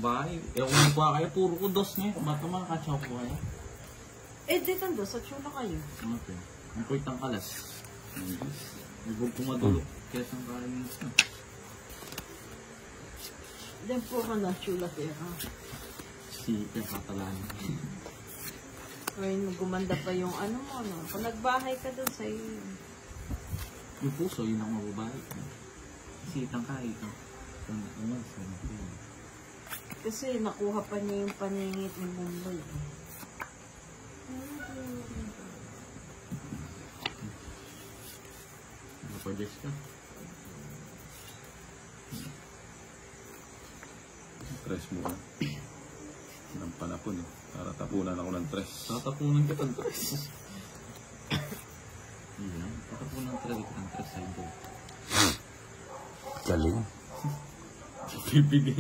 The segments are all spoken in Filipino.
babae. Eh kung nagkuha kayo, puro ko dos niya. Ba't ka mga katsaw ko kayo? Eh, dito dos, at sula kayo. Okay. Ang kuit ang kalas. Ibog kumadulo. Kaya saan kayo nito? Diyan po ka na, chula tera. Si Katalan. Ngayon, gumanda pa yung ano mo, no? Kung nagbahay ka doon sa iyo. Yung puso, yun ang mababae. Kasi itang kayo. Kasi nakuha pa niya yung paningit ng Mumbai. Napadyas ka. Tres mo ka. Ng panapon eh. Para tapunan ako ng tres. Tatapunan kita ng tres. Yan. Tatapunan talaga ng tres sa ito. Galing. Bibigay.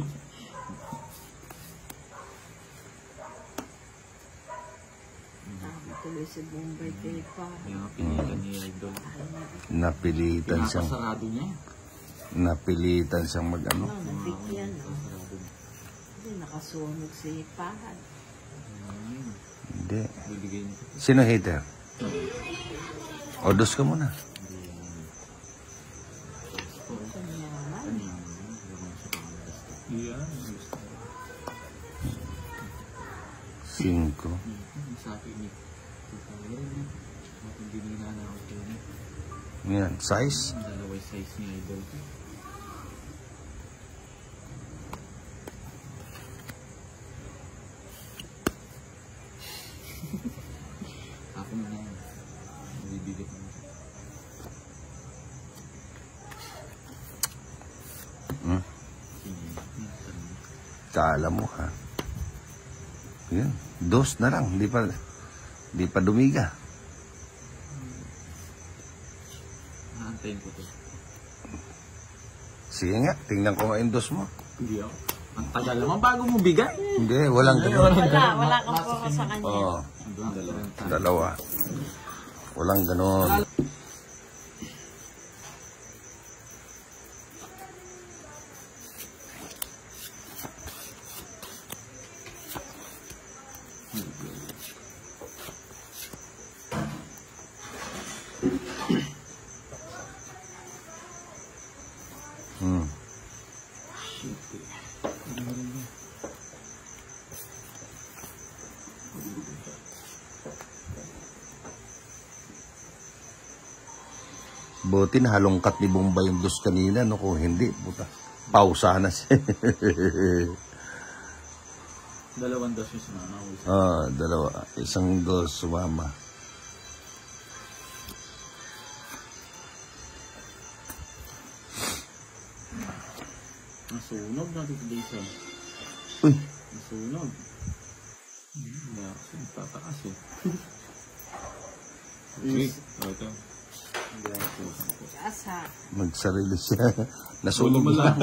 Tuloy si Bombay kay pa. Yung pinilan ni Idol. Napilitan siyang... Pinapasarado niya. Napilitan siyang mag-ano. Nabigyan, no? Hindi, nakasunog si Pahad. Hindi. Bibigay niya. Sino hater? O, dos ka muna. Iya. 5. Sa akin ni hindi na ako din. Yan, size? Dalaway size ni Idol. Ako na yan. Bibigay ko. Kala mo ha. Yan, dos na lang. Di pa dumiga. Naantayin ko to. Sige nga, tingnan ko nga yung dos mo. Hindi ako. Ang tagal naman bago mo bigay. Hindi, walang ganun. Wala kang focus sa kanya. Oo, dalawa. Walang ganun. Buti na halongkat ni Bombay yung dos kanina, no? Kung hindi, puta, pausa na siya. Dalawang dos yung sumama. Dalawa. Isang dos sumama. Nasunog na dito dito. Uy! Nasunog. Tataas eh. Okay. Ito. Asa. Magsarili siya. Nasunog na.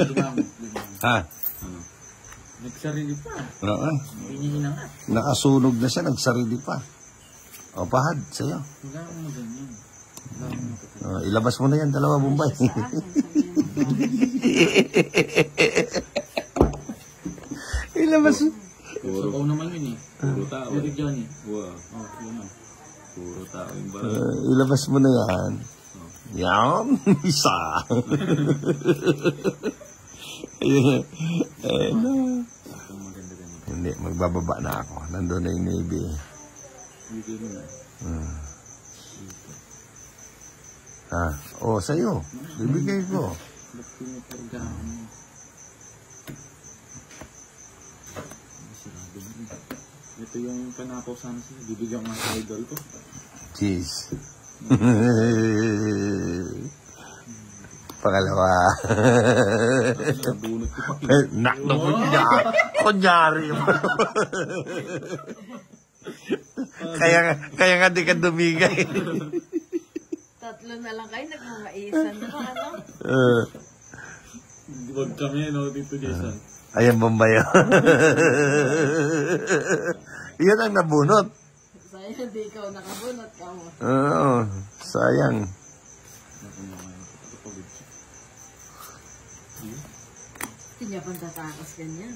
Ha? Nagsarili pa. Oo. Hindi niya hinangat. Nakasunog na siya, nagsarili pa. O, Pahad, sa'yo. Wala akong maganyan. Ilabas mo na yan, dalawa, Bombay. Ilabas mo. Puro tao naman yun eh. Puro tao. Puro dyan eh. Wow. Yun na. Puro tao yung barang. Ilabas mo na yan. Yan. Isa. Hindi, magbababa na ako. Nandun na yung Navy. Bigay mo na. Ha? O, sa'yo. Bibigay ko. Ba't pinapargahan mo? Ito yung panakaw sana siya. Bibigyan ko ng idol ko. Cheese. Pangalawa. Nabunot ko pa. Nakno ko niya. Kunyari. Kaya nga di ka dumigay. Tatlo na lang kayo, nagmamaisan. Ano? Huwag kami, no, dito, Jason. Ayan, Bombay. Yan ang nabunot. Sayang, di ikaw nakabunot ka mo. Oo, sayang. Hindi niya pang tatakas ganyan.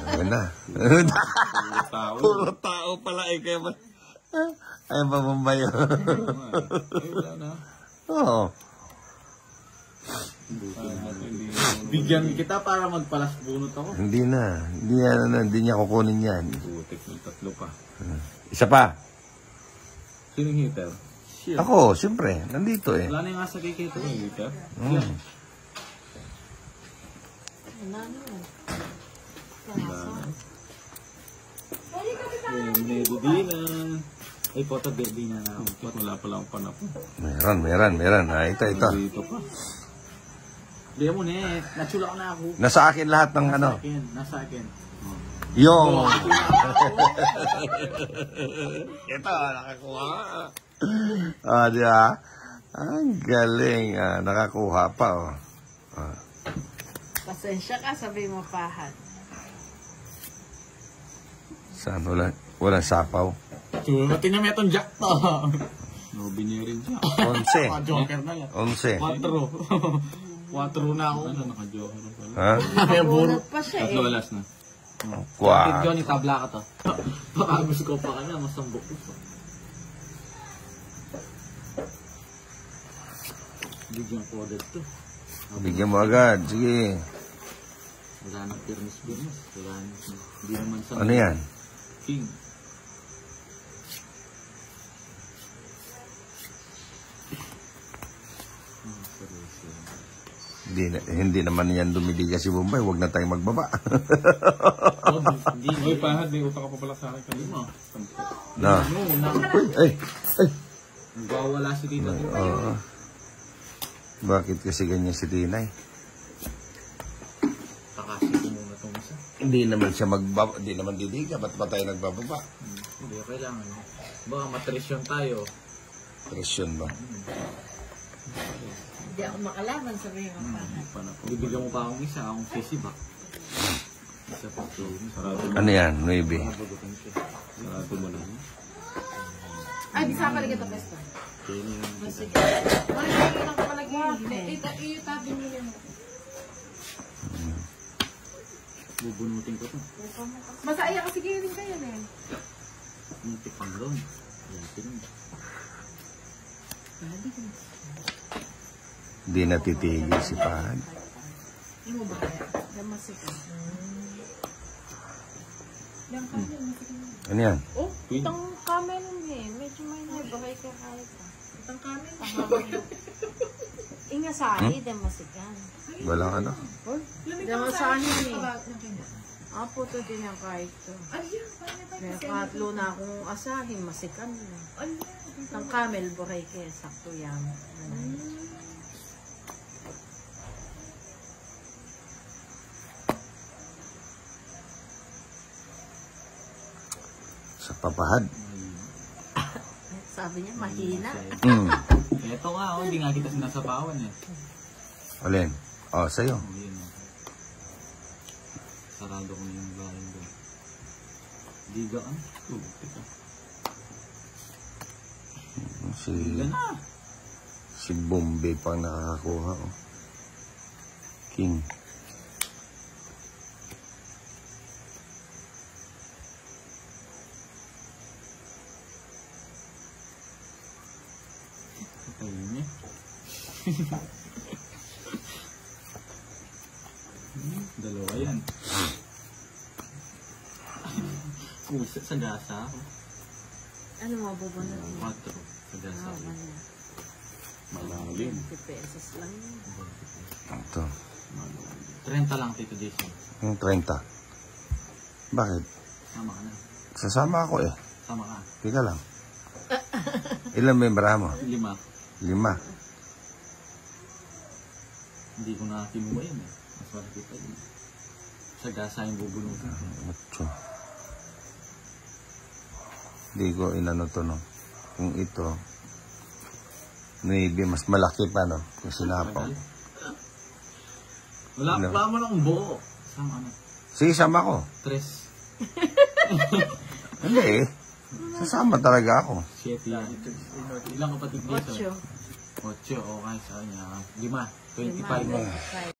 Ayun na. Puro tao. Puro tao pala eh. Kaya ba? Ay, Bombay. Ay, wala na. Oo. Bigyan kita para magpalas bunot ako. Hindi na. Hindi niya kukunin yan. Butik ng 3 pa. Isa pa. Sinong heater? Shit. Ako, siyempre. Nandito eh. Wala na yung asa kay Kito yung heater. Wala na yun. Medidina. Ay, photo Medidina na. Wala pala akong panapon. Meron. Ito. Dito pa. Hindi mo net. Natsula ko na ako. Nasa akin lahat ng ano. Nasa akin. Yung. Ito, nakakuha. Di ba? Ang galing. Nakakuha pa, oh. Pasensya ka, sabi mo pahad. Saan? Walang sapaw. Sumatin na may itong jack to. No, binirin jack. 11. Joker na yan. 11. 4 na ako. Ano, naka-joker na pala. Ha? Bunot pa siya eh. 3 alas na. Kwa. Johnny, tabla ka to. Baka gusto ko pa ka na, masambok ko pa. Bigyan ko agad to. Bigyan mo agad. Sige. Wala nang firmis. Wala nang, hindi naman sa... Ano yan? King. Hindi naman yan dumidiga si Bombay. Huwag na tayong magbaba. Hindi. Uy, pahad. May utang ka pa pala sa akin kanina. Na. Uy, ay. Nagwawala si Tita. Oo. Bakit kasi ganyan si Tinay? Takasin ko muna itong isa. Hindi naman siya magbaba. Hindi naman didiga. Ba't ba tayo nagbababa? Hindi, kailangan. Baka matresyon tayo. Presyon ba? Hindi ako makalaman, sabi mo pahad. Bibigyan mo pa akong isa, akong sisibak. Isa pa ito. Sarado mo. Ano yan? 9. Sarado mo na. Ay, di sa paligid ito, best friend. Sige. Marami lang ka palagi. Itabi mo yan. Bubunutin ko ito. Masaya kasi rin kayo eh. Yung tipang doon. Ayan, pinag. Hindi natitigil si Pahad. Ano mo ba kaya? Damasik. Yung kamel, masik. Ano yan? Oh, itang kamel eh. Medyo may naibagay ka kahit. Itang kamel? Ingasari, damasikan. Walang ano? Damasani eh. Puto din yung kahit to. Kaya katlo na akong asahin, masikan. Itang kamel, buhay kaya sakto yan. Sa papahad. Sabi niya, mahina. Ito nga, hindi nga kita sinasabawan eh. Alin? Sa'yo. Yun, sarado ko na yung bahay doon. Diga ka? Teka. Diga na. Si Bombay pang nakakakuha. Oh. King. Ayun niya. Dalawa yan. Pusa sa gasa ako. Ano mo, bubunod mo? 4 sa gasa. Malalim. 20 pesos lang yun. Ito. 30 lang, Tito Jason. Yung 30. Bakit? Sama ka na. Sasama ako eh. Sama ka. Teka lang. Ilan membra mo? 5. 5. Hindi ko na kinuha yun eh. Mas malaki pa yun. Sa gasa yung bubunutin. 8. Hindi ko inano to, no? Kung ito, 9, mas malaki pa, no? Kung sinapaw. Wala mo ng buo. Sama na. Sige, sama ko. 3. Hindi eh. Sasama talaga ako. 7 yan. Ilang kapatid dito? 8. 8, okay sa kanya. 5. 25. 5.